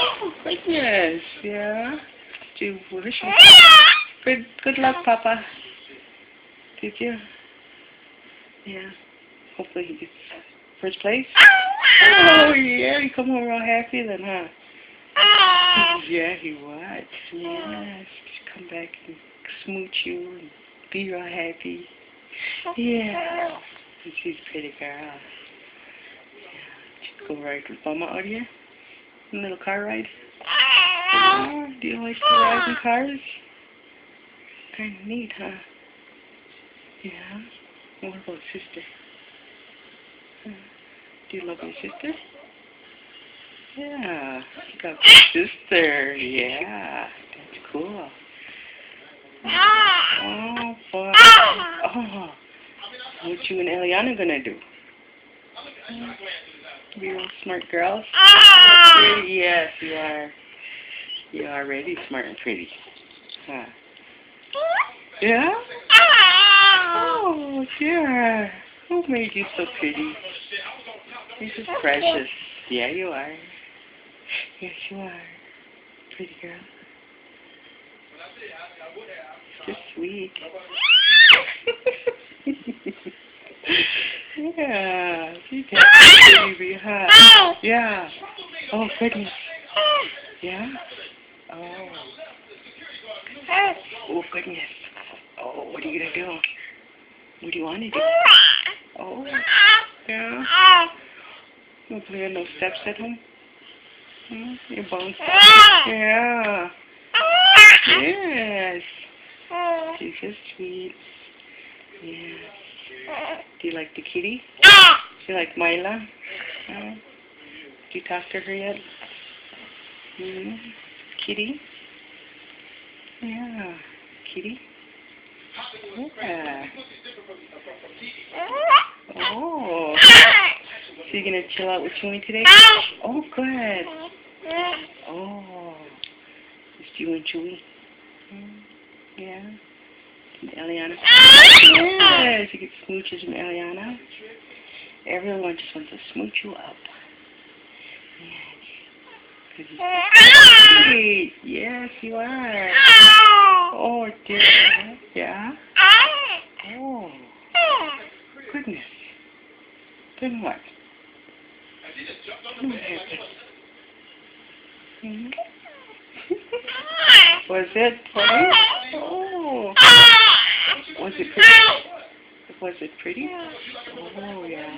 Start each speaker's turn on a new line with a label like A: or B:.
A: Oh, goodness. Yeah. Did you wish him good luck, Papa? Did you? Yeah. Hopefully he gets first place. Oh, yeah. You come home real happy then, huh? Yeah, he was. Yes. Come back and smooch you and be real happy. Yeah. She's a pretty girl. Yeah. She'd go ride with Mama out here. A little car ride. Oh, do you like to ride in cars? Kind of neat, huh? Yeah. What about sister? Do you love your sister? Yeah. You got a sister. Yeah. That's cool. Oh, boy. Oh. What you and Eliana gonna do? Be real smart girls? Pretty? Yes, you are. You are really smart and pretty. Huh? Yeah? Oh, dear. Who made you so pretty? You're just precious. Yeah, you are. Yes, you are. Pretty girl. Just sweet. Yeah, she's happy, baby, huh? Yeah. Oh, goodness. Yeah? Oh. Oh, goodness. Oh, what are you going to do? What do you want to do? Oh, yeah. You want to play on those steps at home? Hmm? Your bones steps? Yeah. Yes. She's just sweet. Yes. Do you like the kitty? Do you like Mila? Do you talk to her yet? Hmm? Kitty? Yeah. Kitty? Yeah. Oh. So you're going to chill out with Chewy today? Oh, good. Oh. Just you and Chewy? Yeah. And Eliana? Yes, you get smooches from Eliana. Everyone just wants to smooch you up. Yes. Sweet. Yes, you are. Oh, dear. Yeah? Oh. Goodness. Then what? What happened? Hmm? Was it funny? Oh. Was it pretty? Was it pretty? Oh, yeah.